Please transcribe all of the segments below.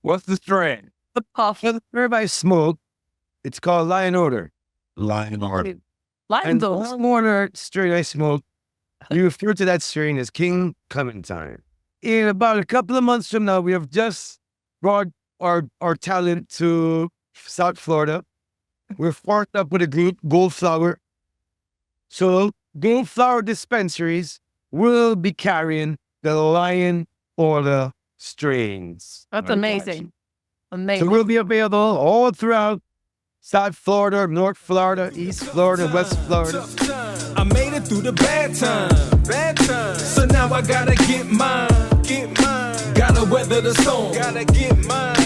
What's the strain? Coffee. Everybody smoke. It's called Lion Order. Lion Order. And the Lion Order strain I smoke, we refer to that strain as King Clementine. In about a couple of months from now, we have just brought our talent to South Florida. We're partnered up with a group, Gold Flower. So Gold Flower dispensaries will be carrying the Lion Order strains. That's amazing. Amazing. So we'll be available all throughout South Florida, North Florida, East Florida, West Florida. I made it through the bad time. So now I gotta get mine. Gotta weather the storm. Gotta get mine.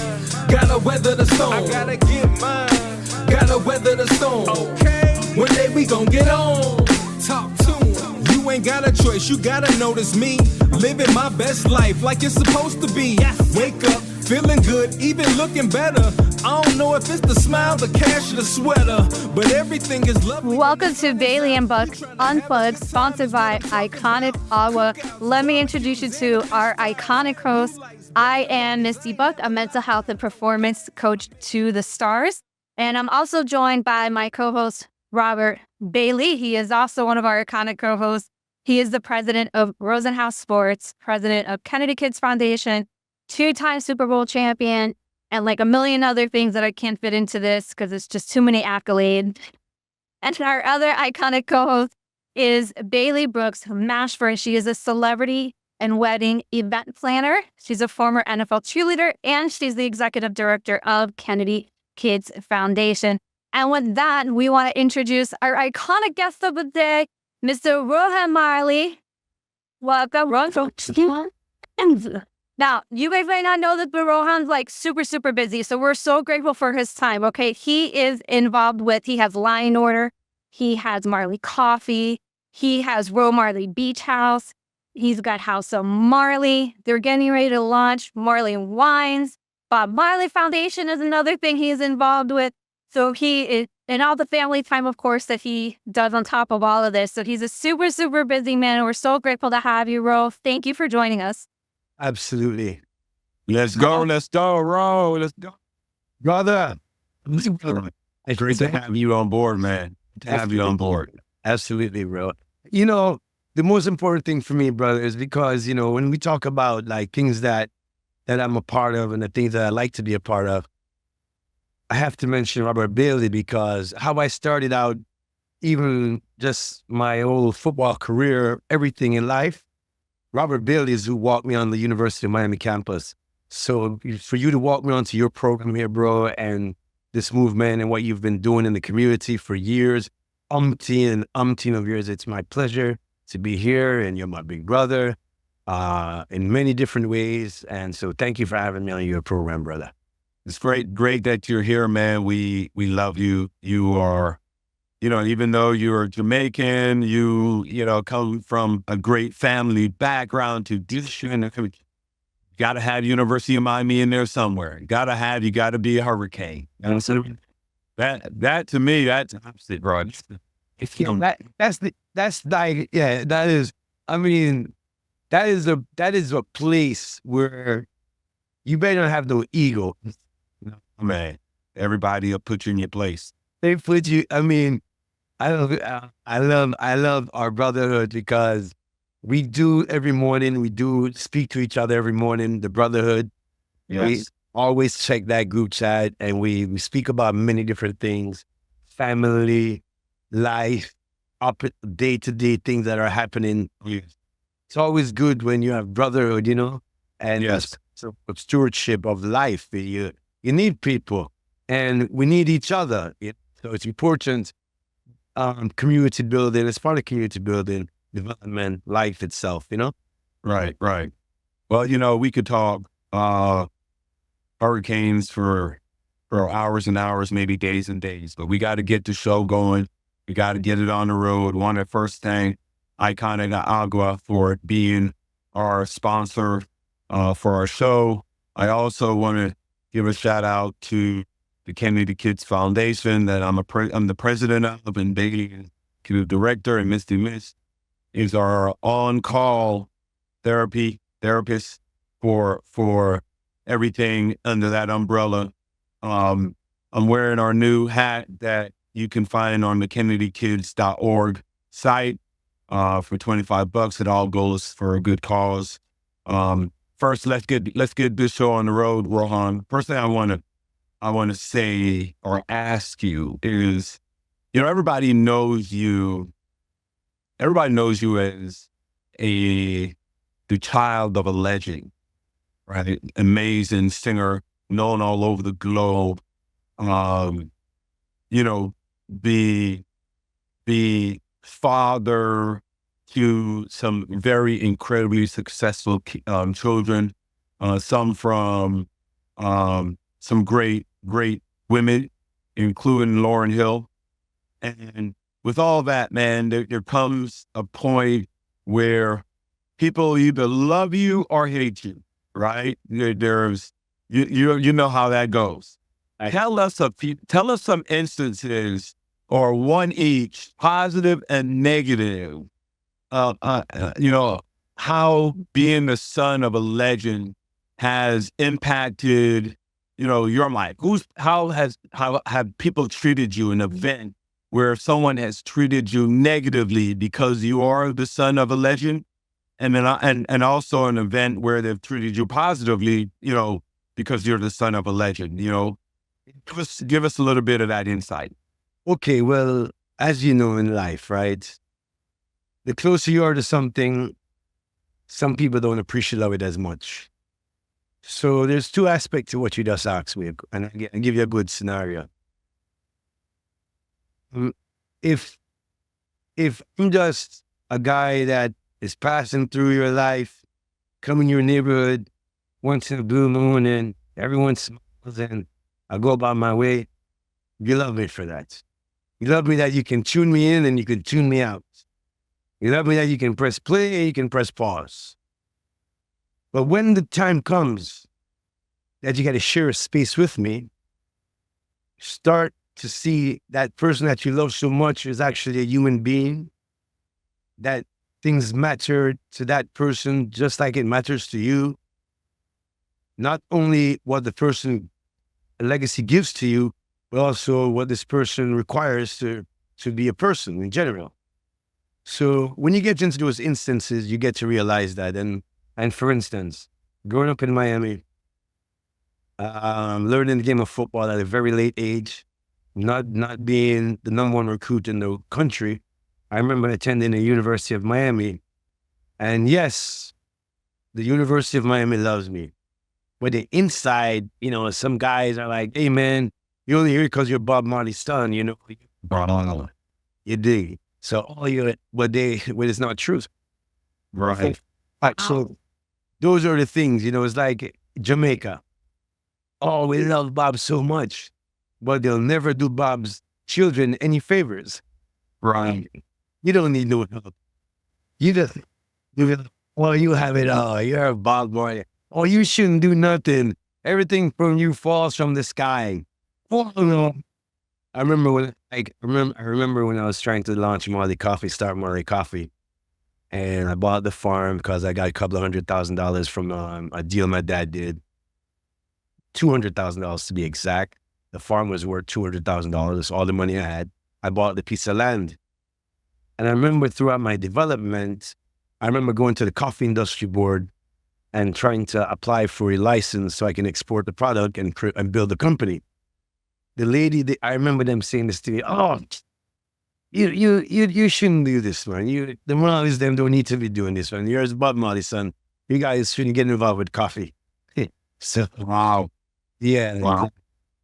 Gotta weather the storm. I gotta get mine. Gotta weather the storm. Okay. One day we gon' get on. Talk to 'em. You ain't got a choice. You gotta notice me living my best life like it's supposed to be. Wake up feeling good, even looking better. I don't know if it's the smile, the cash, or the sweater, but everything is lovely. Welcome to Bailey and Buck Unplugged, sponsored by Iconic Agua. Let me introduce you to our iconic host. I am Misty Buck, a mental health and performance coach to the stars. And I'm also joined by my co-host, Robert Bailey. He is also one of our iconic co-hosts. He is the president of Rosenhaus Sports, president of Kennedy Kids Foundation, two-time Super Bowl champion, and like a million other things that I can't fit into this because it's just too many accolades. And our other iconic co-host is Bailey Brooks Mashford. She is a celebrity and wedding event planner. She's a former NFL cheerleader, and she's the executive director of Kennedy Kids Foundation. And with that, we want to introduce our iconic guest of the day, Mr. Rohan Marley. Welcome, Rohan. Now, you guys may not know that, but Rohan's like super, super busy. So we're so grateful for his time, okay? He is involved with, he has Lion Order. He has Marley Coffee. He has Rohan Marley Beach House. He's got House of Marley. They're getting ready to launch Marley Wines. Bob Marley Foundation is another thing he's involved with. So he is, and all the family time, of course, that he does on top of all of this. So he's a super, super busy man. And we're so grateful to have you, Ro. Thank you for joining us. Absolutely. Let's go, Ro. Let's go. Brother. It's great to have you on board, man. To have you on board. Absolutely, bro. You know, the most important thing for me, brother, is because, you know, when we talk about like things that I'm a part of and the things that I like to be a part of, I have to mention Robert Bailey because how I started out, even just my old football career, everything in life, Robert Bailey is who walked me on the University of Miami campus. So for you to walk me onto your program here, bro, and this movement and what you've been doing in the community for years, umpteen of years, it's my pleasure to be here. And you're my big brother in many different ways. And so thank you for having me on your program, brother. It's great that you're here, man. We love you. You are, you know, even though you're Jamaican, you know, come from a great family background to this. Got to have University of Miami in there somewhere. You got to be a hurricane. You know, so that to me, that's opposite, bro. That is a place where you better not have no ego. Man, everybody will put you in your place. They put you, I mean, I love our brotherhood because we do every morning, we do speak to each other every morning, the brotherhood. Yes. We always check that group chat and we speak about many different things, family, life, up day-to-day things that are happening. Yes. It's always good when you have brotherhood, you know, and yes. Stewardship of life. You need people and we need each other. So it's important. Community building, it's part of community building, development, life itself, you know? Right. Well, you know, we could talk hurricanes for hours and hours, maybe days and days, but we got to get the show going. We got to get it on the road. Want to first thank Iconic Agua for being our sponsor for our show. I also want to give a shout out to the Kennedy Kids Foundation that I'm the president of, and Bailey is director, and Misty Miss is our on-call therapist for everything under that umbrella. I'm wearing our new hat that you can find on the kennedykids.org site for $25. It all goes for a good cause. First, let's get this show on the road, Rohan. First thing I want to say or ask you is, everybody knows you. Everybody knows you as the child of a legend, right? Amazing singer, known all over the globe. The father to some very incredibly successful children, some from some great women, including Lauryn Hill. And with all that, man, there comes a point where people either love you or hate you, right? There's you know how that goes. Tell us some instances, or one each, positive and negative, how being the son of a legend has impacted, your life. How have people treated you in an event where someone has treated you negatively because you are the son of a legend, and then and also an event where they've treated you positively, because you're the son of a legend. Give us a little bit of that insight. Okay, well, as you know in life, right? The closer you are to something, some people don't appreciate it as much. So there's two aspects to what you just asked me, and I'll give you a good scenario. If I'm just a guy that is passing through your life, come in your neighborhood once in a blue moon, and everyone smiles, and I go about my way, you love me for that. You love me that you can tune me in and you can tune me out. You love me that you can press play and you can press pause. But when the time comes that you got to share a space with me, start to see that person that you love so much is actually a human being, that things matter to that person just like it matters to you. Not only what the person, a legacy gives to you, but also what this person requires to be a person in general. So when you get into those instances, you get to realize that. And for instance, growing up in Miami, learning the game of football at a very late age, not being the number one recruit in the country, I remember attending the University of Miami. And yes, the University of Miami loves me. But the inside, some guys are like, hey, man, you're only here because you're Bob Marley's son, You dig. So but it's not true. Right. So those are the things, it's like Jamaica. Oh, we love Bob so much, but they'll never do Bob's children any favors. Right. You don't need no help. You have it all. You're Bob Marley. Oh, you shouldn't do nothing. Everything from you falls from the sky. Oh, no. I remember when I was trying to launch Marley Coffee, start Marley Coffee, and I bought the farm because I got a couple of $100,000 from a deal my dad did. $200,000 to be exact. The farm was worth $200,000. That's all the money I had. I bought the piece of land. And I remember throughout my development, I remember going to the coffee industry board and trying to apply for a license so I can export the product and build a company. The lady, I remember them saying this to me, oh, you shouldn't do this, man. The Marleys, them don't need to be doing this, man. You're Bob Marley, son. You guys shouldn't get involved with coffee. So, wow. Yeah. Wow.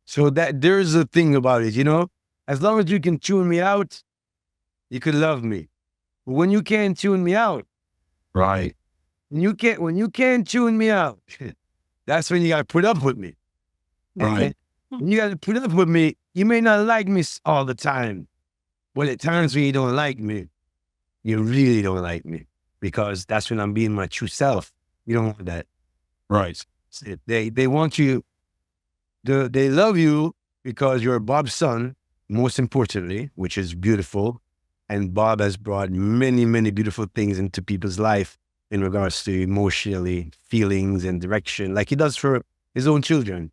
So that there's a thing about it, as long as you can tune me out, you could love me. But when you can't tune me out, right. When you can't tune me out, that's when you got to put up with me. Right. When you got to put up with me, you may not like me all the time, but at times when you don't like me, you really don't like me, because that's when I'm being my true self. You don't want that. Right. They want you, they love you because you're Bob's son, most importantly, which is beautiful. And Bob has brought many, many beautiful things into people's life in regards to emotionally, feelings and direction, like he does for his own children.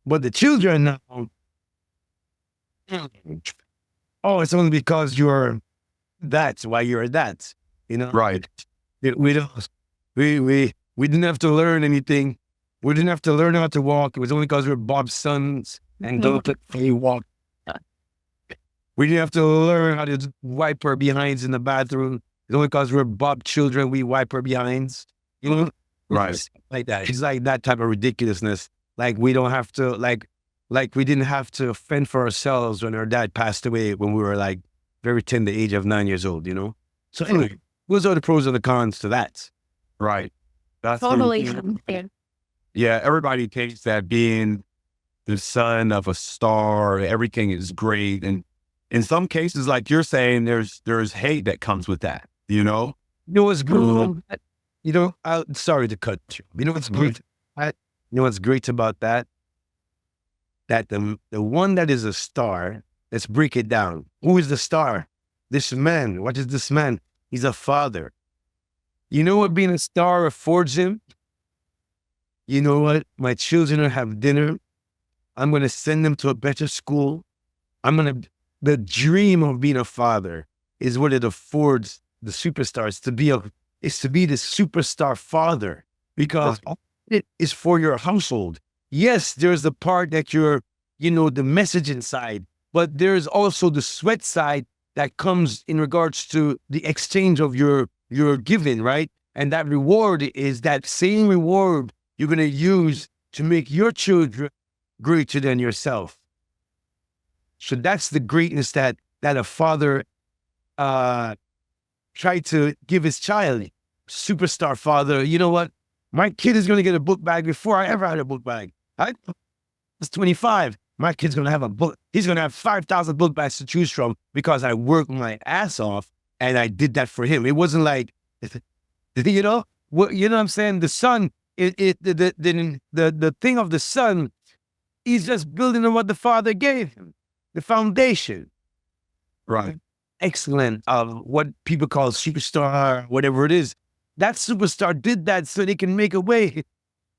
But the children now, oh, it's only because you're that's why you're that, you know? Right. We don't, we didn't have to learn anything. We didn't have to learn how to walk. It was only because we're Bob's sons and don't let me walk. We didn't have to learn how to wipe our behinds in the bathroom. It's only because we're Bob children, we wipe our behinds. You know? Right. It's like that. It's like that type of ridiculousness. Like we don't have to, like we didn't have to fend for ourselves when our dad passed away when we were like very tender age of 9 years old, you know? So anyway, those are the pros and the cons to that. Right. That's Totally. yeah, everybody takes that being the son of a star, everything is great. And in some cases, like you're saying, there's hate that comes with that, you know? You know what's good? You know, sorry to cut you. You know what's great? You know what's great about that? That the one that is a star, let's break it down. Who is the star? This man. What is this man? He's a father. You know what being a star affords him? You know what? My children will have dinner. I'm going to send them to a better school. The dream of being a father is what it affords the superstars to be is to be the superstar father, because it is for your household. Yes, there's the part that you're, you know, the message inside, but there's also the sweat side that comes in regards to the exchange of your giving, right? And that reward is that same reward you're going to use to make your children greater than yourself. So that's the greatness that a father tried to give his child. Superstar father. You know what? My kid is going to get a book bag before I ever had a book bag. I was 25. My kid's going to have a book. He's going to have 5,000 book bags to choose from because I worked my ass off and I did that for him. It wasn't like, you know what I'm saying? The son, the thing of the son, he's just building on what the father gave him, the foundation. Right. Excellent. What people call superstar, whatever it is. That superstar did that so they can make a way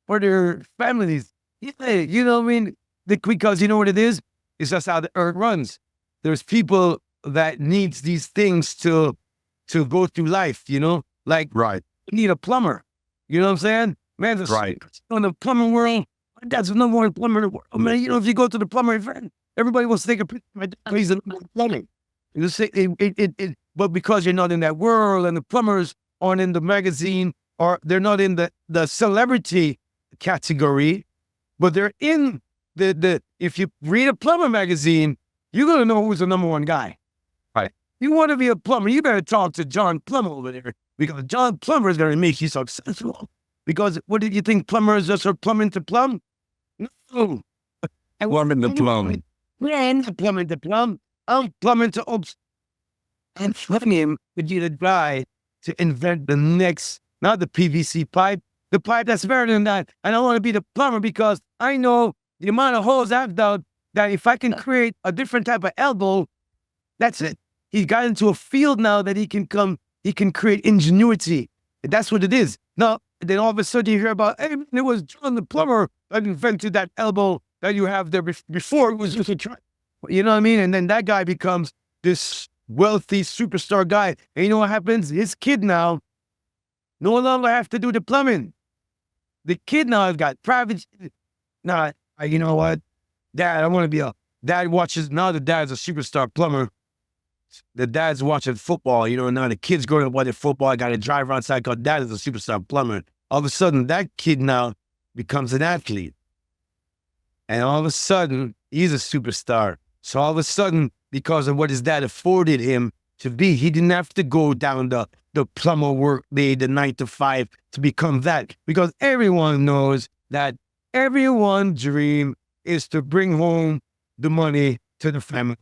for their families. Yeah, you know what I mean? Because you know what it is? It's just how the earth runs. There's people that needs these things to go through life, you know? Like, right. You need a plumber. You know what I'm saying? Man, there's right. In the plumbing world, my dad's the number one plumber in the world. Man, you know, if you go to the plumber event, everybody wants to take a picture. My dad, he's the plumbing. You say but because you're not in that world and the plumbers aren't in the magazine or they're not in the celebrity category, but they're in the if you read a plumber magazine, you're going to know who's the number one guy. Right. You want to be a plumber, you better talk to John Plumber over there because John Plumber is going to make you successful. Because what did you think plumbers just are plumbing to plumb? No. Plumbing to plumb. Yeah, not plumbing to plumb. I'm plumbing to oops. And him would be the guy to invent the next, not the PVC pipe, the pipe that's better than that. And I want to be the plumber because I know the amount of holes I've dug that if I can create a different type of elbow, that's it. He's got into a field now that he can create ingenuity. And that's what it is. Now, then all of a sudden you hear about, hey, it was John the plumber that invented that elbow that you have there before. It was just a try. You know what I mean? And then that guy becomes this wealthy superstar guy. And you know what happens? His kid now no longer have to do the plumbing. The kid now has got private. Now, you know what? Dad, I want to be dad watches, now the dad's a superstar plumber. The dad's watching football, you know, now the kid's growing up watching football. I got to drive around outside because dad is a superstar plumber. All of a sudden, that kid now becomes an athlete. And all of a sudden, he's a superstar. So all of a sudden, because of what his dad afforded him to be, he didn't have to go down the plumber work day, the 9 to 5 to become that. Because everyone knows that everyone's dream is to bring home the money to the family.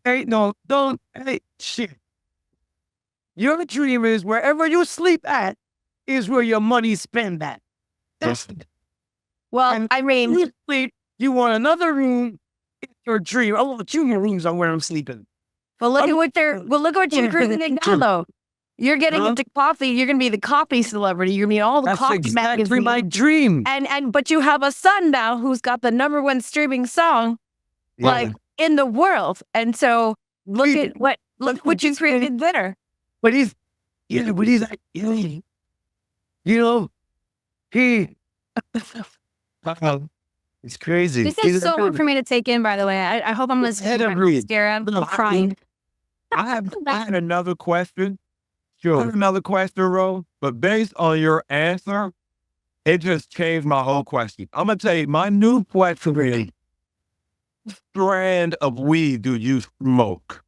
Okay, no, don't, hey, shit. Your dream is wherever you sleep at is where your money spent at. That's it. Well, And I mean, you sleep, you want another room, it's your dream. I want 2 more rooms on where I'm sleeping. but look at what they're doing now, though. You're getting into coffee. You're going to be the coffee celebrity. You're going to be all the That's coffee exactly magazines. my dream. But you have a son now who's got the #1 streaming song like in the world. And so look what you created there. But he's like, he, it's crazy. This is so hard for me to take in, by the way. I hope I'm listening. Scared. I'm crying. I had another question. Sure. I have another question, Ro. But based on your answer, it just changed my whole question. I'm gonna tell you my new question is: strand of weed do you smoke?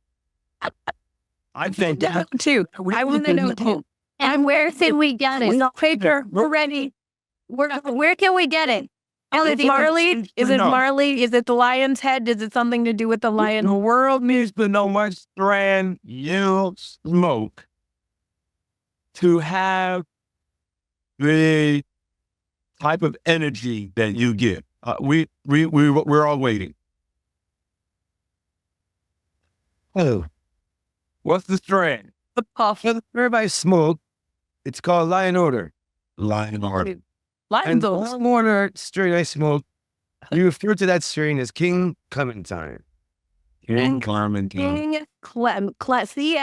I think that too. I want to know too. And where can we get it? Paper, we're ready. Where can we get it? Is it Marley? Is it Marley? Is it the lion's head? Is it something to do with the lion? The world needs to know what strand you smoke to have the type of energy that you get. We're all waiting. Oh, What's the strand? The puff. everybody smoke. It's called Lion Order. Lion Order. And the Lions. Lion Order strain I smoke, you refer to that strain as King Clementine. King Clementine. King CLEM. Like the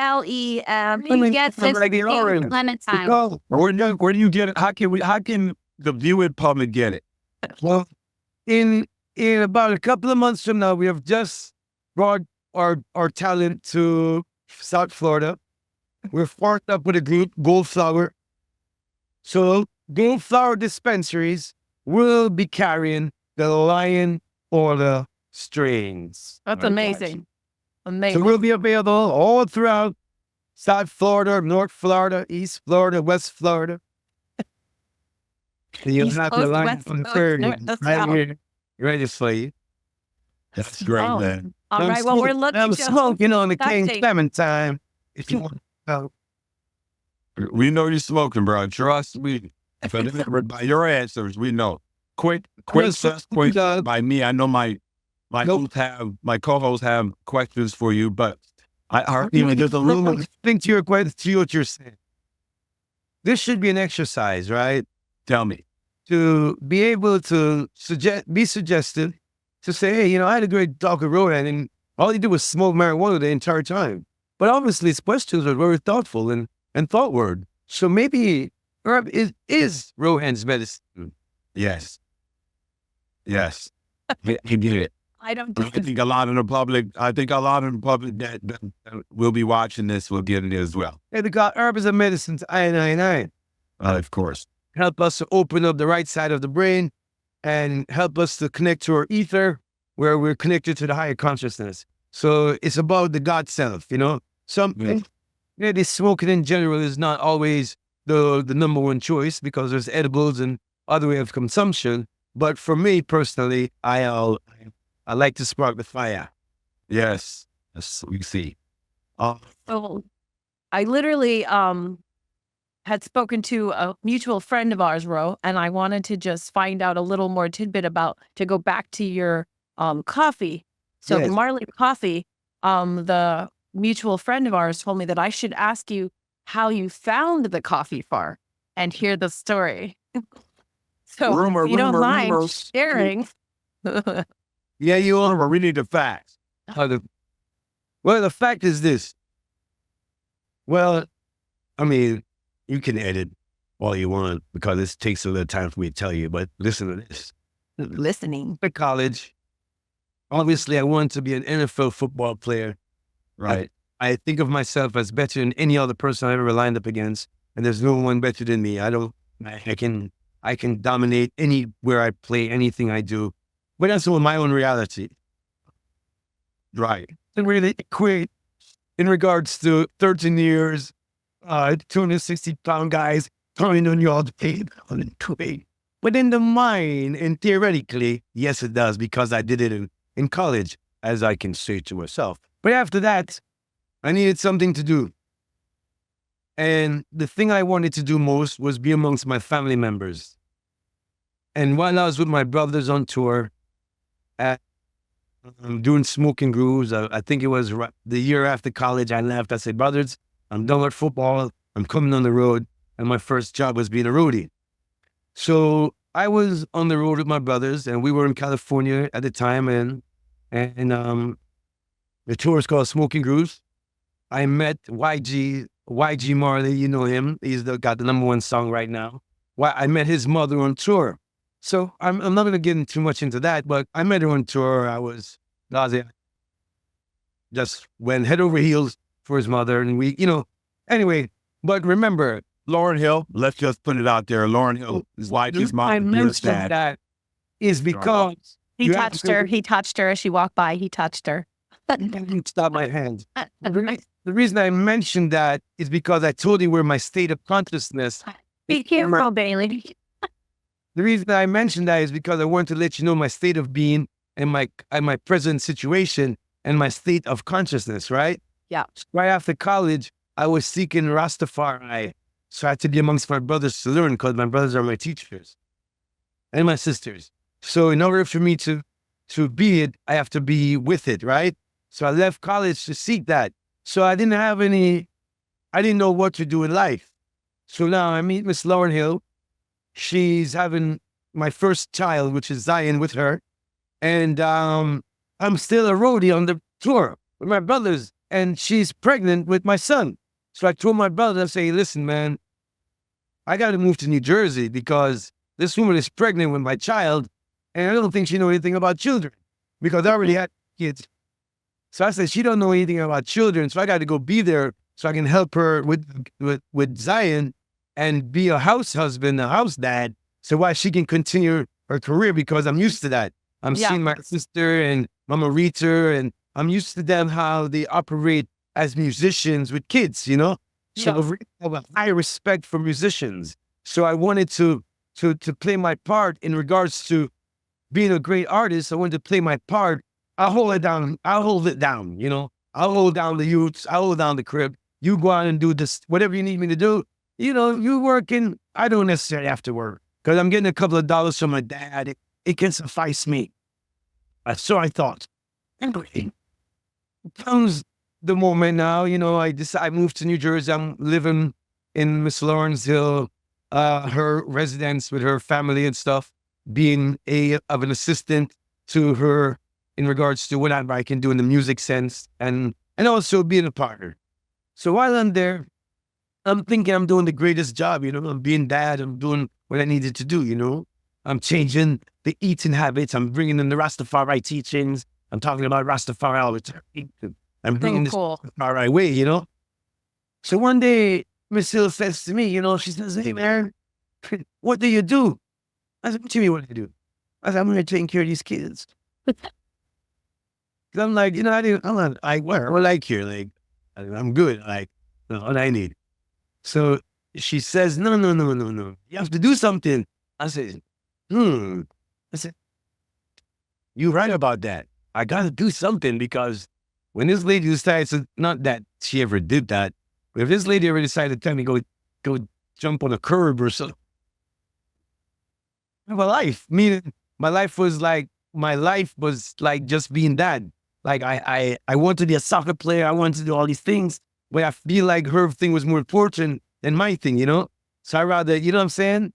orange. Clementine. Where do you get it? How can the viewing public get it? Well, in about a couple of months from now, we have just brought our talent to South Florida. We're partnered up with a group, Gold Flower. So Gold Flower dispensaries will be carrying the Lion Order strains. That's amazing. So Amazing. we'll be available all throughout South Florida, North Florida, East Florida, West Florida. So you'll East have the Coast, Lion West on the Coast, third North, that's right out. here, ready for you. That's great, Oh. man. All right. Well, we're looking I'm to smoking on the King Tasty. Clementine. If you want to. We know you're smoking, bro. Trust me. By your answers, we know. Quick by me. I know my co-hosts have questions for you, but I there's a little. Think to your question, to what you're saying. This should be an exercise, right? Tell me. To be able to be suggestive, to say, hey, I had a great talk with Rohan, and all he did was smoke marijuana the entire time. But obviously, his questions are very thoughtful and thoughtward. So maybe herb is Rohan's medicine. Yes. He did it. I don't I think a lot of the public that will be watching this will get it as well. And the God herb is a medicine to I. Of course. Help us to open up the right side of the brain and help us to connect to our ether, where we're connected to the higher consciousness. So it's about the God self, Something. This smoking in general is not always the number one choice, because there's edibles and other way of consumption. But for me personally, I like to spark the fire. Yes. That's what we see. So I literally had spoken to a mutual friend of ours, Ro, and I wanted to just find out a little more tidbit to go back to your coffee. So Yes. Marley Coffee, the mutual friend of ours told me that I should ask you how you found the coffee farm and hear the story. So if you don't mind sharing. Yeah, you are. We need the facts. Well, the fact is this. Well, I mean, you can edit all you want because it takes a little time for me to tell you, but listen to this. Listening. At college, obviously I wanted to be an NFL football player. Right. I think of myself as better than any other person I've ever lined up against, and there's no one better than me. I can dominate anywhere I play, anything I do, but that's all my own reality. Right. And really equate in regards to 13 years, 260-pound guys throwing on you all the day, but in the mind, and theoretically, yes, it does, because I did it in college, as I can say to myself. But after that, I needed something to do. And the thing I wanted to do most was be amongst my family members. And while I was with my brothers on tour, doing smoking grooves, I think it was the year after college, I left. I said, brothers, I'm done with football. I'm coming on the road, and my first job was being a roadie. So I was on the road with my brothers, and we were in California at the time, and the tour is called Smoking Grooves. I met YG Marley. You know him. He's got the #1 song right now. I met his mother on tour. So I'm not going to get too much into that, but I met her on tour. I was just went head over heels for his mother, and we, anyway. But remember, Lauryn Hill, let's just put it out there. Lauryn Hill is YG's mom. I mentioned that is because He touched her. He touched her as she walked by. He touched her. Stop my hand. The reason I mentioned that is because I told you where my state of consciousness. Be careful, Bailey. The reason I mentioned that is because I want to let you know my state of being and my present situation and my state of consciousness, right? Yeah. Right after college, I was seeking Rastafari. So I had to be amongst my brothers to learn, because my brothers are my teachers and my sisters. So in order for me to be it, I have to be with it, right? So I left college to seek that. So I didn't know what to do in life. So now I meet Miss Lauryn Hill. She's having my first child, which is Zion, with her. And I'm still a roadie on the tour with my brothers, and she's pregnant with my son. So I told my brother, I say, listen, man, I got to move to New Jersey because this woman is pregnant with my child, and I don't think she knows anything about children because I already had kids. So I said, she don't know anything about children, so I got to go be there so I can help her with Zion and be a house husband, a house dad, so why she can continue her career, because I'm used to that. I'm seeing my sister and Mama Rita, and I'm used to them, how they operate as musicians with kids, So I have a high respect for musicians. So I wanted to play my part in regards to being a great artist. I wanted to play my part. I'll hold it down. I'll hold down the youths. I'll hold down the crib. You go out and do this, whatever you need me to do. You working. I don't necessarily have to work because I'm getting a couple of dollars from my dad. It can suffice me. So I thought. Anyway, comes the moment now, I moved to New Jersey. I'm living in Miss Lawrence Hill, her residence with her family and stuff, being of an assistant to her in regards to whatever I can do in the music sense, and also being a partner. So while I'm there, I'm thinking I'm doing the greatest job, I'm being dad, I'm doing what I needed to do, I'm changing the eating habits, I'm bringing in the Rastafari teachings, I'm talking about Rastafari all the time. I'm bringing this Rastafari way, So one day, Miss Hill says to me, she says, hey man, what do you do? I said, what do you mean what do I do? I said, I'm going to take care of these kids. I'm like, I like here, like, I'm good, like, what I need. So she says, no, you have to do something. I said, I said, you're right about that. I got to do something, because when this lady decides, not that she ever did that, but if this lady ever decided to tell me go jump on a curb or something, I have a life. Meaning my life was like just being dad. Like I wanted to be a soccer player. I wanted to do all these things, but I feel like her thing was more important than my thing, So I rather, you know what I'm saying?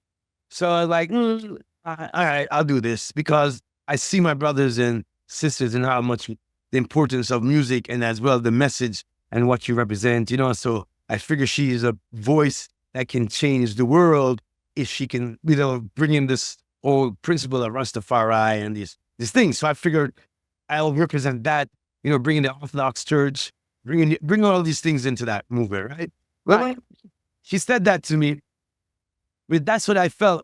So I was like, all right, I'll do this, because I see my brothers and sisters and how much the importance of music, and as well the message and what you represent, So I figure she is a voice that can change the world if she can, bring in this whole principle of Rastafari and these things. So I figured I'll represent that, bringing the Orthodox Church, bring all these things into that movement, right? Well, she said that to me, but that's what I felt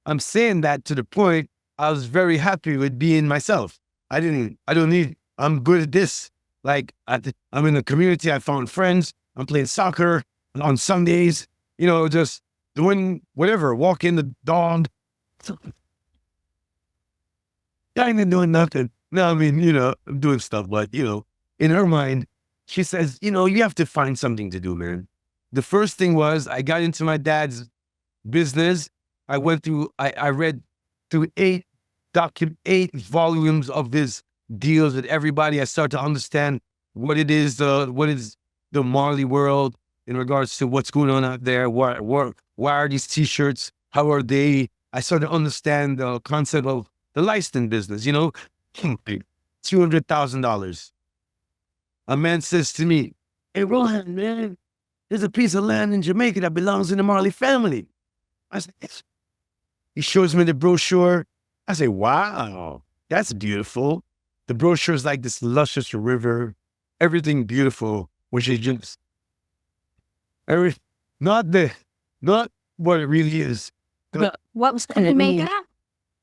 I'm saying that to the point I was very happy with being myself. I'm good at this. Like, I'm in the community, I found friends, I'm playing soccer on Sundays, just doing whatever, walking the dog. I ain't doing nothing. No, I mean, I'm doing stuff, but, in her mind, she says, you have to find something to do, man. The first thing was I got into my dad's business. I read through 8 volumes of his deals with everybody. I started to understand what is the Marley world, in regards to what's going on out there. Why are these T-shirts? How are they? I started to understand the concept of the license business, you know, $200,000. A man says to me, hey, Rohan, man, there's a piece of land in Jamaica that belongs to the Marley family. I said, yes. He shows me the brochure. I say, wow, that's beautiful. The brochure is like this luscious river, everything beautiful, which is just not what it really is. What was Jamaica?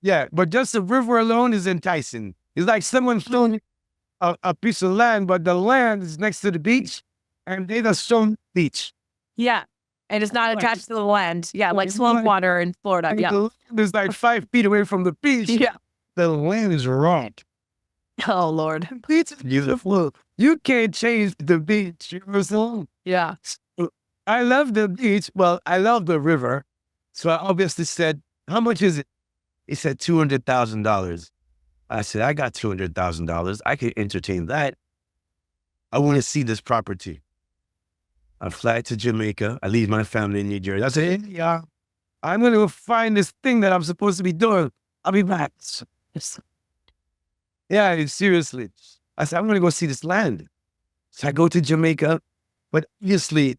Yeah, but just the river alone is enticing. It's like someone showing a piece of land, but the land is next to the beach, and they just shown beach. Yeah. And it's not attached to the land. Yeah, like swamp water in Florida. And Yeah. the land is like 5 feet away from the beach. Yeah. The land is wrong. Oh, Lord. It's beautiful. You can't change the beach. You know what I'm saying? Yeah. I love the beach. Well, I love the river. So I obviously said, how much is it? He said $200,000. I said, I got $200,000. I can entertain that. I want to see this property. I fly to Jamaica. I leave my family in New Jersey. I said, hey, yeah, I'm going to find this thing that I'm supposed to be doing. I'll be back. Yeah, seriously. I said, I'm going to go see this land. So I go to Jamaica. But obviously,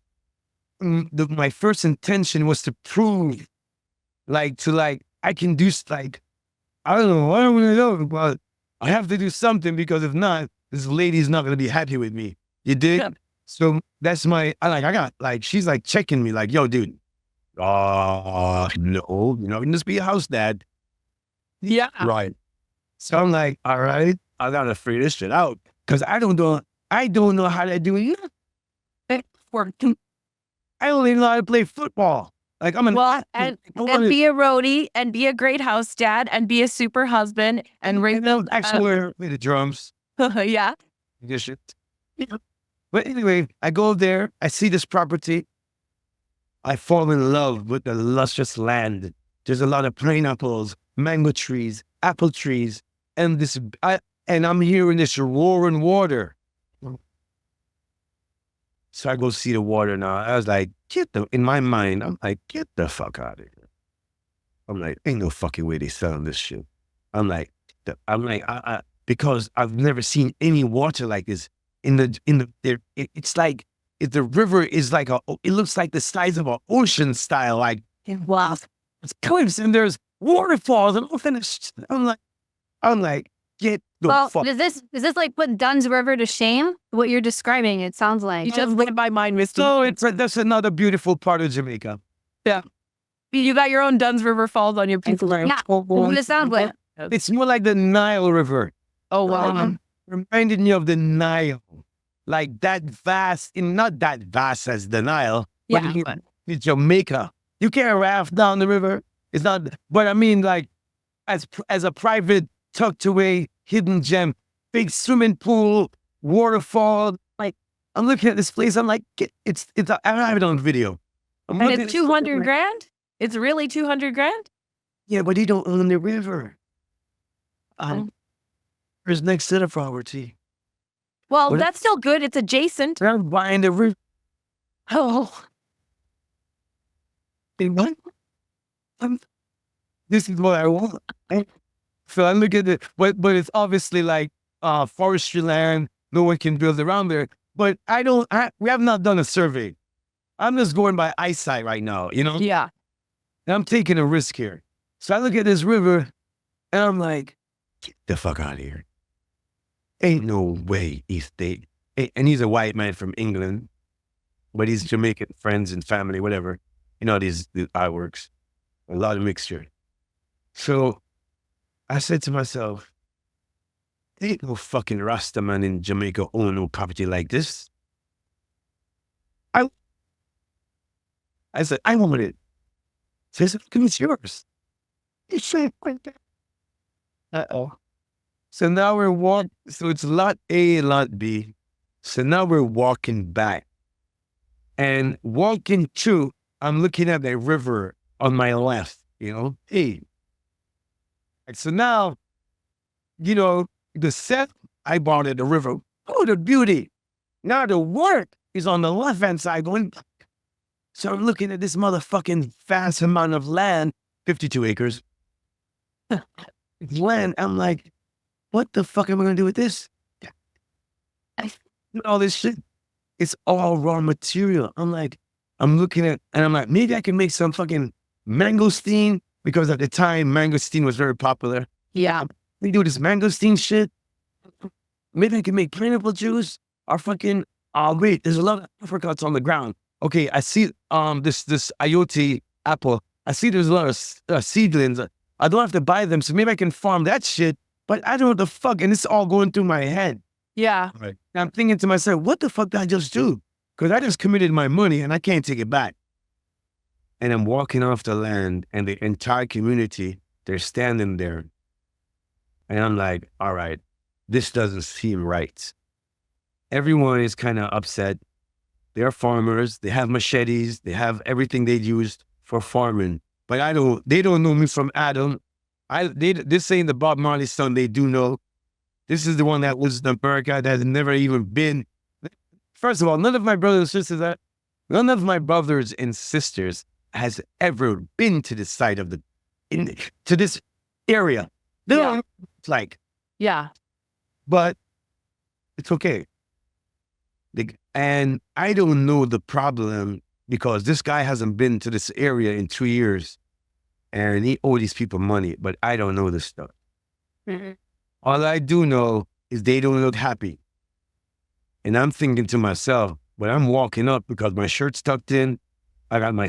my first intention was to prove, I can do, I don't know what I'm going to do, but I have to do something, because if not, this lady's not going to be happy with me. You dig? Yeah. So that's she's like checking me like, yo, dude. No, you know, just be a house dad. Yeah. Right. So I'm like, all right, I gotta figure this shit out. Cause I don't know how to do it. I only know how to play football. Like I'm and be a roadie and be a great house dad and be a super husband and ring the actually play the drums. yeah. This shit. Yeah. But anyway, I go there, I see this property. I fall in love with the luscious land. There's a lot of pineapples, mango trees, apple trees, and I'm hearing this roaring water. So I go see the water now. I was like, in my mind, I'm like, get the fuck out of here. I'm like, ain't no fucking way they selling this shit. Because I've never seen any water like this. It's like, if the river is like it looks like the size of an ocean style, like, wow, it's cliffs and there's waterfalls and all finished. I'm like, get the fuck. Does this like put Dunn's River to shame? What you're describing, it sounds like. You just read my mind, Misty. So that's another beautiful part of Jamaica. Yeah. You got your own Dunn's River Falls on your piece of land. Yeah. What it sounds like. It's more like the Nile River. Oh, wow. Reminded me of the Nile. Like that vast, not that vast as the Nile, but Yeah. it's Jamaica. You can't raft down the river. It's not, but I mean, like, as a private, tucked away, hidden gem, big swimming pool, waterfall. Like, I'm looking at this place. I'm like, I have it on video. And it's 200 grand? It's really 200 grand? Yeah, but he don't own the river. It's next to the property. Well, that's still good. It's adjacent. I'm buying the river. Oh. What? This is what I want. So I look at it, but it's obviously like forestry land. No one can build around there. But we have not done a survey. I'm just going by eyesight right now, you know? Yeah. And I'm taking a risk here. So I look at this river and I'm like, get the fuck out of here. Ain't no way and he's a white man from England, but he's Jamaican friends and family, whatever. You know, the art works, a lot of mixture. So I said to myself, ain't no fucking Rasta man in Jamaica own no property like this. I said, I want it. So he said, it's yours. Uh-oh. So now so it's lot A and lot B. So now we're walking back. And walking through, I'm looking at the river on my left, you know? Hey. So now, you know, the set I bought at the river, oh, the beauty. Now the work is on the left-hand side going, So I'm looking at this motherfucking vast amount of land, 52 acres. Land. I'm like, what the fuck am I going to do with this? All this shit. It's all raw material. I'm like, I'm looking at, and I'm like, maybe I can make some fucking mangosteen, because at the time, mangosteen was very popular. Yeah. We do this mangosteen shit. Maybe I can make pineapple juice or fucking, oh wait, there's a lot of apricots on the ground. Okay, I see this IoT apple. I see there's a lot of seedlings. I don't have to buy them, so maybe I can farm that shit, but I don't know what the fuck, and it's all going through my head. Yeah. Right. And I'm thinking to myself, what the fuck did I just do? Because I just committed my money and I can't take it back. And I'm walking off the land and the entire community, they're standing there. And I'm like, all right, this doesn't seem right. Everyone is kind of upset. They're farmers. They have machetes. They have everything they used for farming. But they don't know me from Adam. This ain't the Bob Marley son they do know. This is the one that lives in America that has never even been. First of all, none of my brothers and sisters has ever been to this side of to this area. They don't know what it's like. Yeah. But it's okay. And I don't know the problem because this guy hasn't been to this area in 2 years and he owes these people money, but I don't know this stuff. Mm-hmm. All I do know is they don't look happy. And I'm thinking to myself, when I'm walking up because my shirt's tucked in, I got my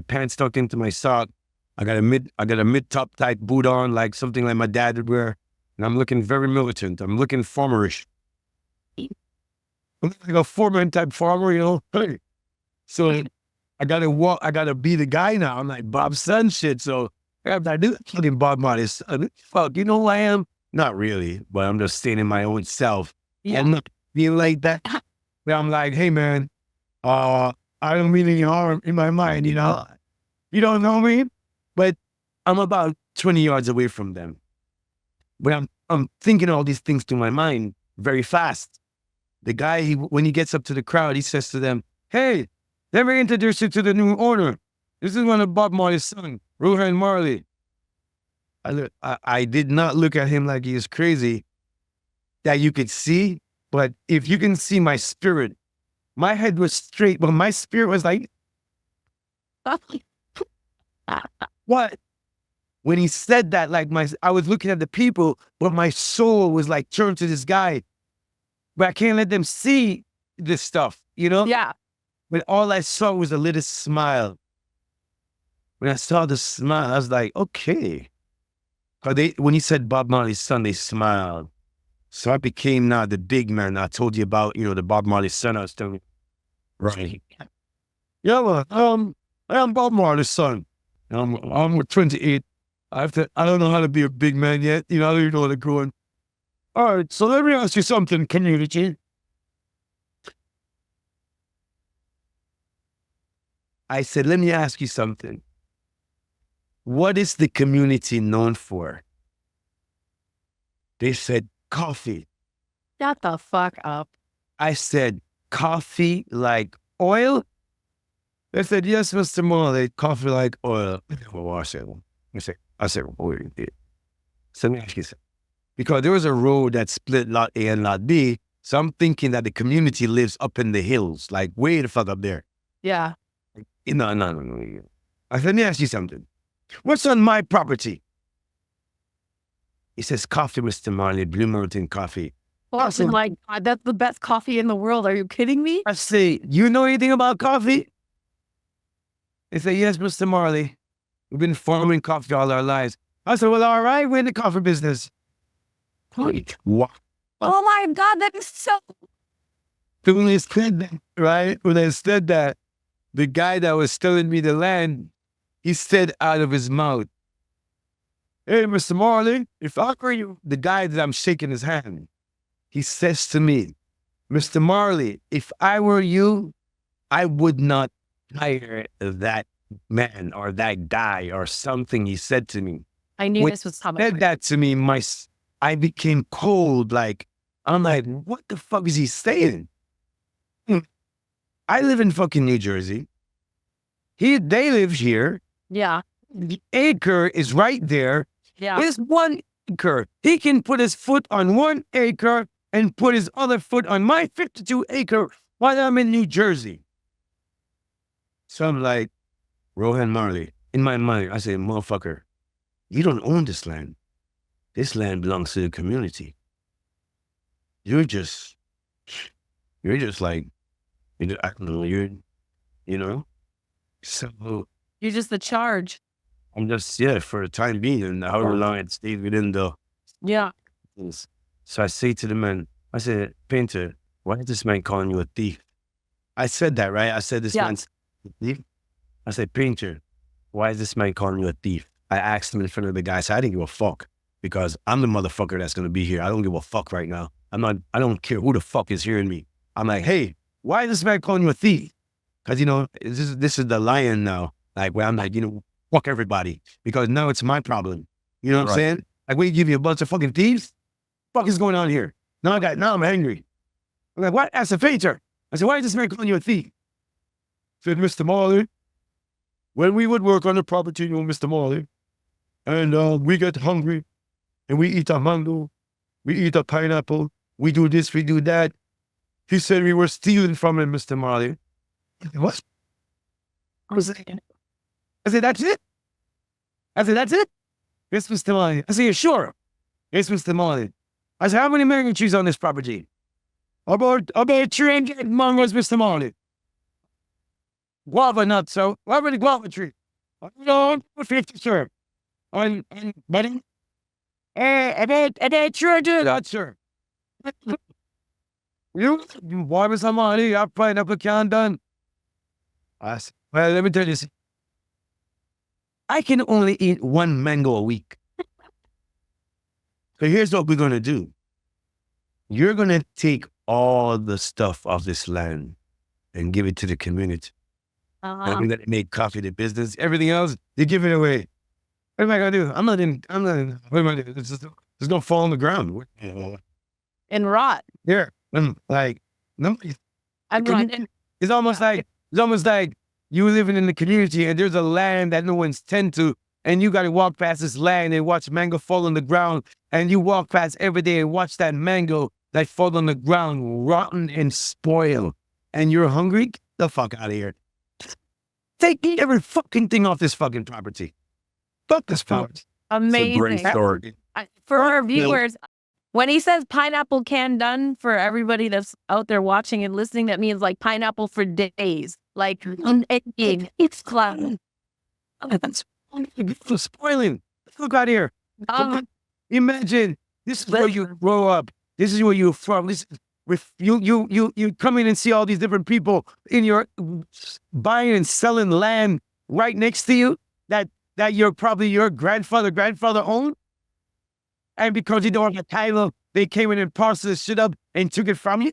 pants tucked into my sock, I got a mid-top type boot on, like something like my dad would wear, and I'm looking very militant. I'm looking farmerish. I'm like a foreman type farmer, you know? Hey. So I gotta be the guy now. I'm like Bob's son shit. So I do fucking Bob Marley son. Fuck, you know who I am? Not really, but I'm just staying in my own self. Yeah. And not being like that. But I'm like, hey man, I don't mean any harm in my mind, you know? You don't know me? But I'm about 20 yards away from them. But I'm thinking all these things to my mind very fast. The guy, when he gets up to the crowd, he says to them, hey, let me introduce you to the new owner. This is one of Bob Marley's son, Rohan Marley. I did not look at him like he was crazy, that you could see, but if you can see my spirit, my head was straight, but my spirit was like, what? When he said that, like I was looking at the people, but my soul was like turned to this guy. But I can't let them see this stuff, you know? Yeah. But all I saw was a little smile. When I saw the smile, I was like, okay. When he said Bob Marley's son, they smiled. So I became now the big man I told you about, you know, the Bob Marley son I was telling you. Right. Yeah, well, I am Bob Marley's son. I'm 28. I don't know how to be a big man yet. You know, I don't even know how to grow in. All right, so let me ask you something, community. I said, let me ask you something. What is the community known for? They said, coffee. Shut the fuck up. I said, coffee like oil? They said, yes, Mr. Marley, coffee like oil. Well, I said, oh, you did. So let me ask you something. Because there was a road that split lot A and lot B, so I'm thinking that the community lives up in the hills, like way the fuck up there. Yeah. No. I said, let me ask you something. What's on my property? He says, coffee, Mr. Marley, Blue Mountain Coffee. Oh my God, that's the best coffee in the world. Are you kidding me? I say, you know anything about coffee? They say, yes, Mr. Marley. We've been farming coffee all our lives. I said, well, all right, we're in the coffee business. What? Oh my God, that is so... When they said that, right? When they said that, the guy that was telling me the land, he said out of his mouth, hey, Mr. Marley, if I were you, the guy that I'm shaking his hand, he says to me, Mr. Marley, if I were you, I would not hire that man or that guy or something, he said to me. I knew when this was coming. He said that to me, I became cold. I'm like, what the fuck is he saying? I live in fucking New Jersey. They live here. Yeah. The acre is right there. Yeah. It's 1 acre. He can put his foot on 1 acre and put his other foot on my 52 acre while I'm in New Jersey. So I'm like, Rohan Marley, in my mind, I say, motherfucker, you don't own this land. This land belongs to the community. You're just like, I don't know, you know? So You're just the charge. I'm just, for the time being, and however long it stayed within the Yeah. things. So I say to the man, I said, Painter, why is this man calling you a thief? I said that, right? I said, this man's a thief. I said, Painter, why is this man calling you a thief? I asked him in front of the guy. I said, I didn't give a fuck because I'm the motherfucker that's going to be here. I don't give a fuck right now. I don't care who the fuck is hearing me. I'm like, hey, why is this man calling you a thief? Because, this is the lion now. Like, where I'm like, fuck everybody. Because now it's my problem. You know what I'm saying? Like, we give you a bunch of fucking thieves? What the fuck is going on here? Now I'm angry. I'm like, what? Ask the Painter. I said, why is this man calling you a thief? Said, Mr. Marley, when we would work on the property, Mr. Marley, and we get hungry, and we eat a mango, we eat a pineapple, we do this, we do that. He said we were stealing from him, Mr. Marley. What? I said, that's it? I said, that's it? Yes, Mr. Marley. I said, you sure? Yes, Mr. Marley. I said, how many mango trees on this property? About 300 mangoes, Mr. Marley. Guava nuts, so how many guava trees? No, 50, sir. And buddy? About 300 nuts, sir. You boy, Mr. Marley, I pineapple can done. I said, well, let me tell you this. I can only eat 1 mango a week. So here's what we're going to do. You're going to take all the stuff off this land and give it to the community. And I'm going to make coffee the business. Everything else, you give it away. What am I going to do? I'm not in, what am I going to do? It's going to fall on the ground. And rot. Here. Like, nobody. It's almost like you living in the community and there's a land that no one's tend to, and you got to walk past this land and watch mango fall on the ground, and you walk past every day and watch that mango that fall on the ground, rotten and spoiled, and you're hungry. Get the fuck out of here. Take every fucking thing off this fucking property. Fuck this property. Amazing. It's a great story. For our viewers, when he says pineapple can done, for everybody that's out there watching and listening, that means like pineapple for days. Like, it's cloud. That's spoiling. Look out here. Imagine, this is where you grow up. This is where you're from. This is, you come in and see all these different people in your buying and selling land right next to you that you're probably your grandfather owned. And because you don't have a title, they came in and parceled this shit up and took it from you.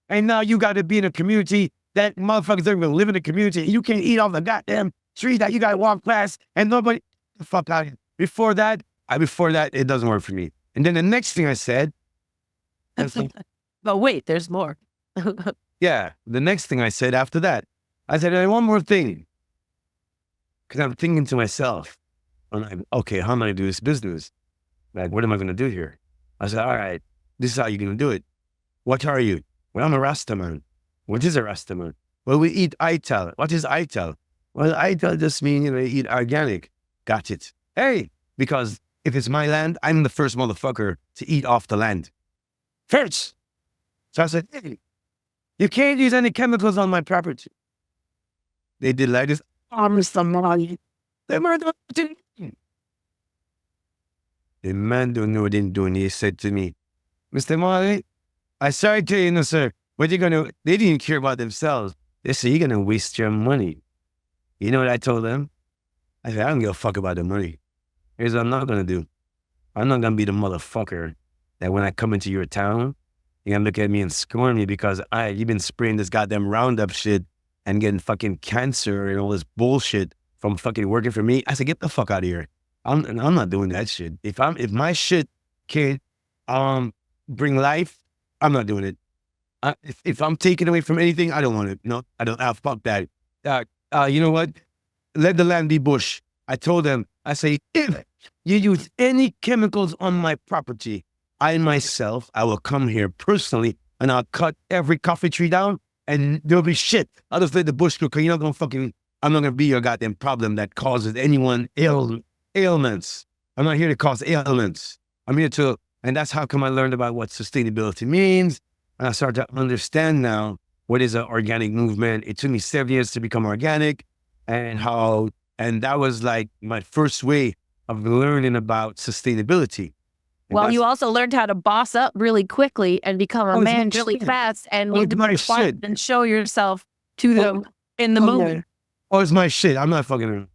And now you got to be in a community that motherfuckers don't even live in the community. You can't eat off the goddamn tree that you got to walk past, and nobody, the fuck out of here. Before that, it doesn't work for me. And then the next thing I said, but wait, there's more. the next thing I said after that, I said, one more thing. Because I'm thinking to myself, I'm like, okay, how am I going to do this business? Like, what am I going to do here? I said, all right, this is how you're going to do it. What are you? Well, I'm a Rasta man. What is a Rasta man? Well, we eat ital. What is ital? Well, ital just means, you eat organic. Got it. Hey, because if it's my land, I'm the first motherfucker to eat off the land. First. So I said, hey, you can't use any chemicals on my property. They did like this. Mr. Marley. The man don't know what he's doing. He said to me, Mr. Marley, I sorry to you, sir, what you gonna, they didn't care about themselves. They said, you're gonna waste your money. You know what I told them? I said, I don't give a fuck about the money. Here's what I'm not gonna do. I'm not gonna be the motherfucker that when I come into your town, you're gonna look at me and scorn me because you've been spraying this goddamn Roundup shit and getting fucking cancer and all this bullshit from fucking working for me. I said, get the fuck out of here. I'm not doing that shit. If my shit can't bring life, I'm not doing it. If I'm taking away from anything, I don't want it. No, I don't. Fuck that. You know what? let the land be bush. I told them, I say, if you use any chemicals on my property, I myself, I will come here personally and I'll cut every coffee tree down and there'll be shit. I'll just let the bush go, because you're not going to fucking, I'm not going to be your goddamn problem that causes anyone ailments. I'm not here to cause ailments. I'm here to, and that's how come I learned about what sustainability means. And I started to understand now what is an organic movement. It took me 7 years to become organic, and that was like my first way of learning about sustainability. And Well, you also learned how to boss up really quickly and become a man really fast and lead my the shit. and show yourself to them in the movie. Oh, it's my shit. I'm not fucking.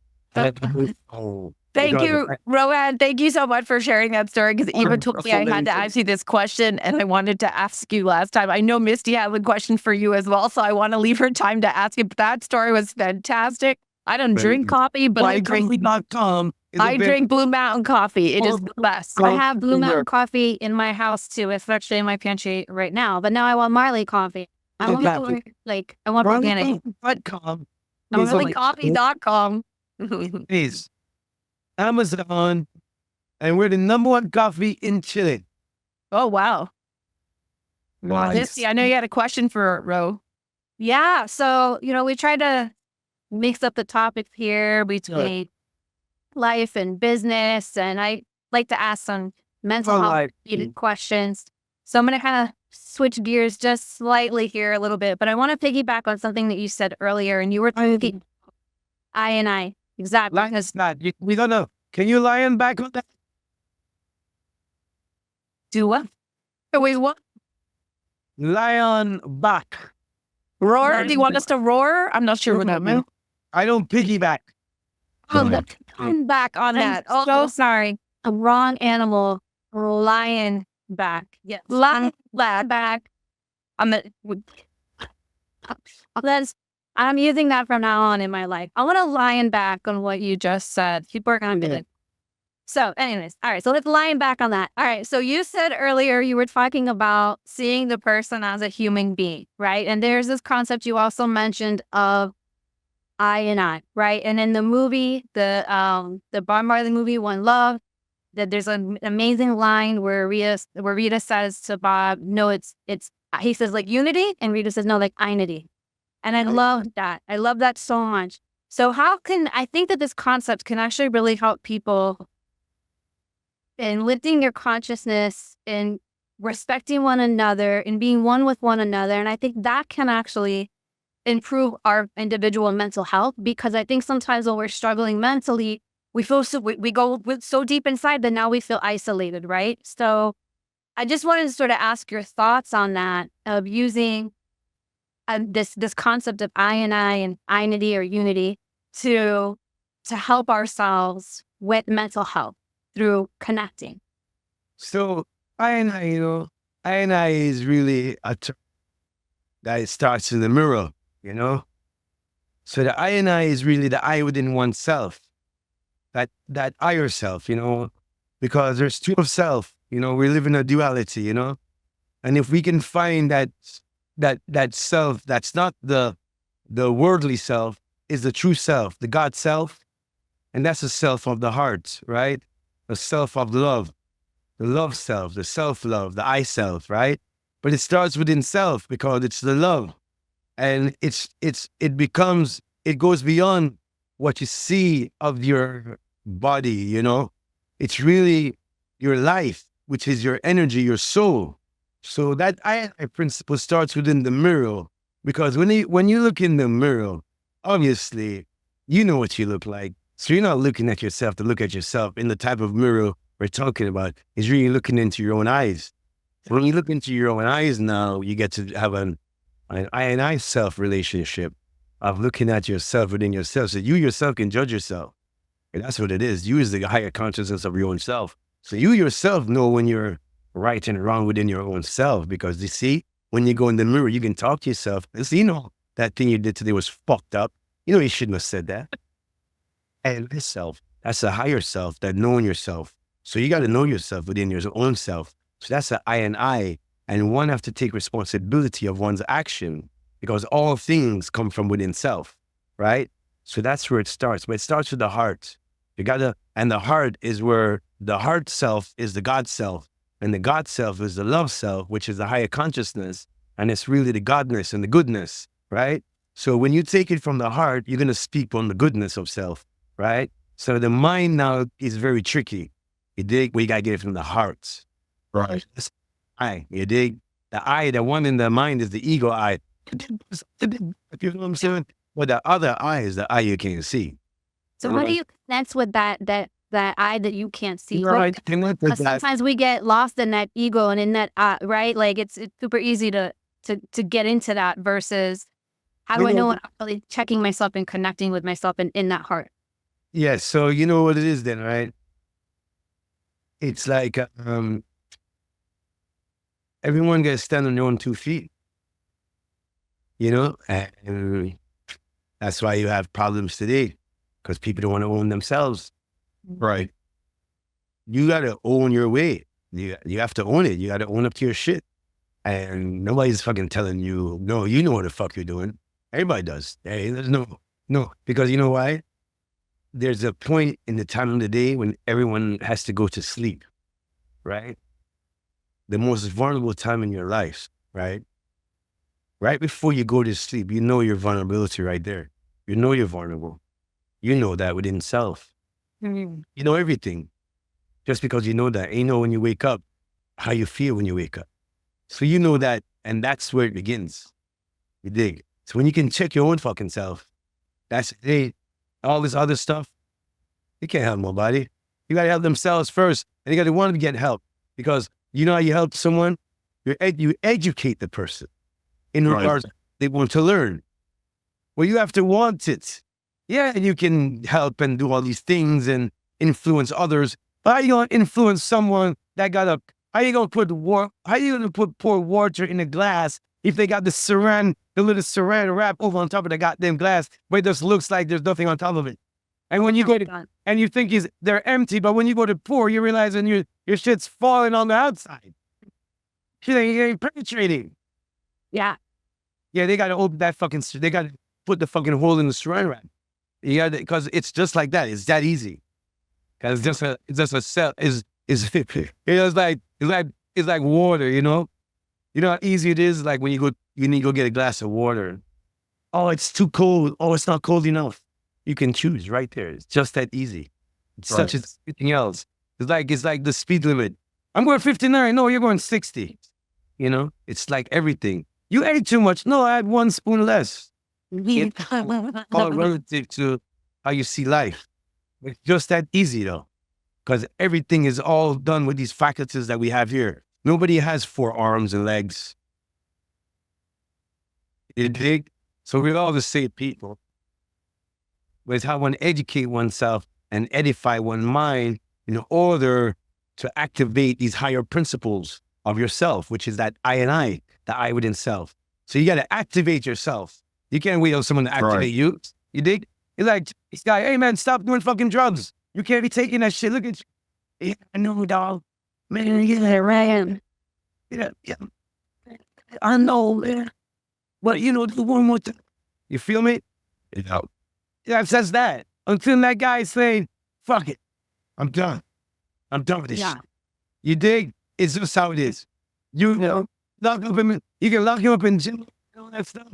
Thank God, you, Rohan. Thank you so much for sharing that story, because even told me I had to ask you this question and I wanted to ask you last time. I know Misty has a question for you as well, so I want to leave her time to ask you. But that story was fantastic. I don't drink coffee, but I drink Blue Mountain coffee. It is the best. I have Blue Mountain coffee in my house too. It's actually in my pantry right now. But now I want Marley coffee. I want organic. .com. I'm really Coffee.com. Please. Amazon, and we're the #1 coffee in Chile. Oh, wow. Nice. Misty, I know you had a question for Ro. Yeah. So, we try to mix up the topics here between life and business. And I like to ask some mental health related questions. So I'm going to kind of switch gears just slightly here a little bit, but I want to piggyback on something that you said earlier. And you were talking I. Exactly. Lion's not. We don't know. Can you lion back on that? Do what? Wait, what? Lion back. Roar? Do you want us to roar? I'm not sure what that meant. I don't piggyback. I'm back on that. I'm so sorry. A wrong animal. Lion back. Yes. Lion back. I'm using that from now on in my life. I want to lion back on what you just said. Keep working on it. So anyways, all right. So let's lion back on that. All right. So you said earlier you were talking about seeing the person as a human being, right? And there's this concept you also mentioned of I, right? And in the movie, the Bob Marley movie, One Love, that there's an amazing line where Rita says to Bob, no, he says like unity, and Rita says no, like einity. And I love that. I love that so much. So I think that this concept can actually really help people in lifting your consciousness and respecting one another and being one with one another. And I think that can actually improve our individual mental health, because I think sometimes when we're struggling mentally, we feel we go so deep inside that now we feel isolated, right? So I just wanted to sort of ask your thoughts on that, of using this concept of I and einity or unity to help ourselves with mental health through connecting. So I is really a term that starts in the mirror, So the I is really the I within oneself, that I yourself, because there's two of self, we live in a duality, and if we can find that self that's not the worldly self, is the true self, the God self, and that's the self of the heart, right? The self of love, the love self, the self-love, the I self, right? But it starts within self, because it's the love, and it goes beyond what you see of your body, It's really your life, which is your energy, your soul. So that I principle starts within the mirror, because when you look in the mirror, obviously, you know what you look like. So you're not looking at yourself to look at yourself. In the type of mirror we're talking about is really looking into your own eyes. So when you look into your own eyes now, you get to have an I and I self relationship of looking at yourself within yourself. So you yourself can judge yourself. And that's what it is. You is the higher consciousness of your own self. So you yourself know when you're right and wrong within your own self, because you see, when you go in the mirror, you can talk to yourself. And that thing you did today was fucked up. You shouldn't have said that. And this self, that's a higher self, that knowing yourself. So you got to know yourself within your own self. So that's the I, and one have to take responsibility of one's action, because all things come from within self, right? So that's where it starts. But it starts with the heart. And the heart is where the heart self is the God self. And the God self is the love self, which is the higher consciousness. And it's really the godness and the goodness, right? So when you take it from the heart, you're going to speak on the goodness of self, right? So the mind now is very tricky. You dig? We got to get it from the heart. Right. You dig? The I, the one in the mind is the ego I. You know what I'm saying? But the other I is the I you can't see. So how do you connect with that I that you can't see? Right. Because sometimes we get lost in that ego and in that right? Like it's super easy to get into that versus how do I know when I'm really checking myself and connecting with myself and in that heart? Yes. So you know what it is then, right? It's like everyone gets to stand on their own 2 feet. You know? And that's why you have problems today. Because people don't want to own themselves. Right. You got to own your way. You have to own it. You got to own up to your shit. And nobody's fucking telling you, no, you know what the fuck you're doing. Everybody does. Hey, there's no. Because you know why? There's a point in the time of the day when everyone has to go to sleep, right? The most vulnerable time in your life, right? Right before you go to sleep, you know your vulnerability right there. You know you're vulnerable. You know that within self. You know everything. Just because you know that. And you know when you wake up, how you feel when you wake up. So you know that, and that's where it begins. You dig? So when you can check your own fucking self, that's it. All this other stuff, you can't help nobody. You got to help themselves first, and you got to want to get help. Because you know how you help someone? You educate the person in regards they want to learn. Well, you have to want it. Yeah, you can help and do all these things and influence others. But how are you going to influence someone that got a, how are you going to pour water in a glass if they got the little saran wrap over on top of the goddamn glass, but it just looks like there's nothing on top of it. And when you go to, and you think they're empty, but when you go to pour, you realize and your shit's falling on the outside. Shit ain't penetrating. Yeah. Yeah, they got to open that fucking, they got to put the fucking hole in the saran wrap. Yeah, because it's just like that. It's that easy. Cause it's just a cell. It's like water. You know how easy it is. Like when you need to go get a glass of water. Oh, it's too cold. Oh, it's not cold enough. You can choose right there. It's just that easy. It's such as everything else. It's like the speed limit. I'm going 59. No, you're going 60. You know, it's like everything. You ate too much. No, I had 1 spoon less. All relative to how you see life. It's just that easy though. Because everything is all done with these faculties that we have here. Nobody has 4 arms and legs. You dig? So we're all the same people. But it's how one educate oneself and edify one mind in order to activate these higher principles of yourself, which is that I and I, the I within self. So you got to activate yourself. You can't wait on someone to activate you. You dig? It's like, this guy, hey man, stop doing fucking drugs. You can't be taking that shit. Look at you. Yeah, I know, dog. Man, yeah, right. Yeah. I know, man. But do one more thing. You feel me? Yeah. Yeah, it says that. Until that guy saying, fuck it. I'm done. I'm done with this shit. You dig? It's just how it is. You lock up him. You can lock him up in jail. All that stuff.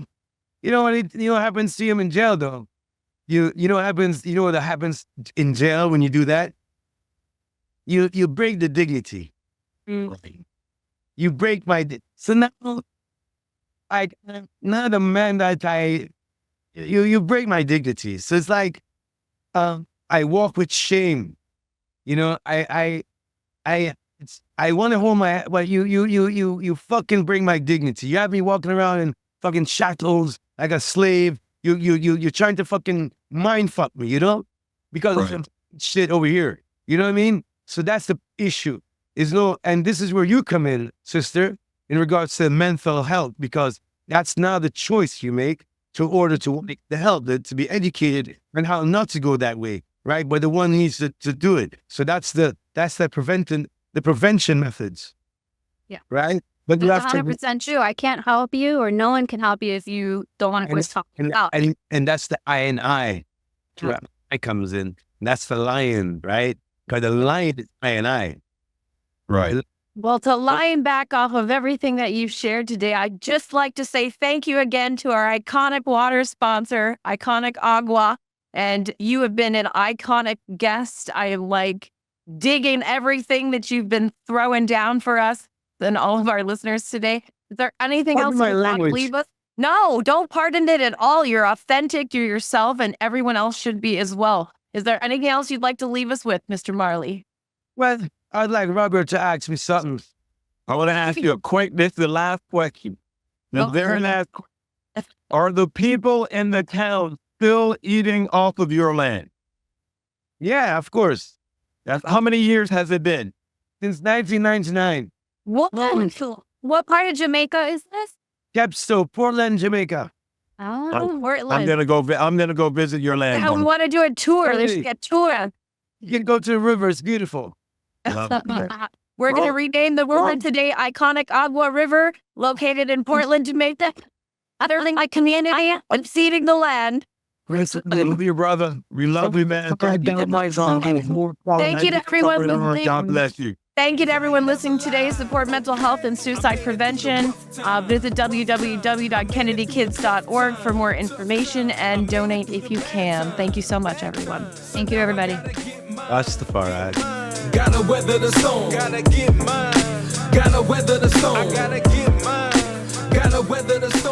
You know what happens to him in jail though? You know what happens? You know what happens in jail when you do that? You break the dignity. You break my so now I'm not a man that you break my dignity. So it's like I walk with shame. I want to hold my, but you fucking bring my dignity. You have me walking around in fucking shackles like a slave. You're trying to fucking mind fuck me, because of some shit over here. You know what I mean? So that's the issue. And this is where you come in, sister, in regards to mental health, because that's now the choice you make in order to make the help, to be educated and how not to go that way, right? But the one needs to do it. So that's the prevention methods. Yeah. Right? But that's 100% true. I can't help you, or no one can help you if you don't want to always talk about. And that's the I and I. where I comes in. And that's the lion, right? Because the lion is I and I. Right. Well, to line back off of everything that you've shared today, I'd just like to say thank you again to our iconic water sponsor, Iconic Agua. And you have been an iconic guest. I am like digging everything that you've been throwing down for us and all of our listeners today. Is there anything else Pardon you my want to language. leave us? No, don't pardon it at all. You're authentic, you're yourself, and everyone else should be as well. Is there anything else you'd like to leave us with, Mr. Marley? Well, I'd like Robert to ask me something. I want to ask you a quick, this is the last question. The very last question. Are the people in the town still eating off of your land? Yeah, of course. How many years has it been? Since 1999. What part of Jamaica is this? Capsto, Portland, Jamaica. Oh, Portland. I'm gonna go visit your land. Yeah, we want to do a tour. Let's Really? get a tour. You can go to the river. It's beautiful. We're going to rename the river today Iconic Agua River, located in Portland, Jamaica. Other my community and seeding the land. We love you, brother. We love you, man. Thank you to everyone listening. God bless you. Thank you to everyone listening today. Support mental health and suicide prevention. Visit www.kennedykids.org for more information and donate if you can. Thank you so much, everyone. Thank you, everybody. Rastafari. Gotta weather the storm. Gotta get mine. Gotta weather the storm. I gotta get mine. Gotta weather the storm.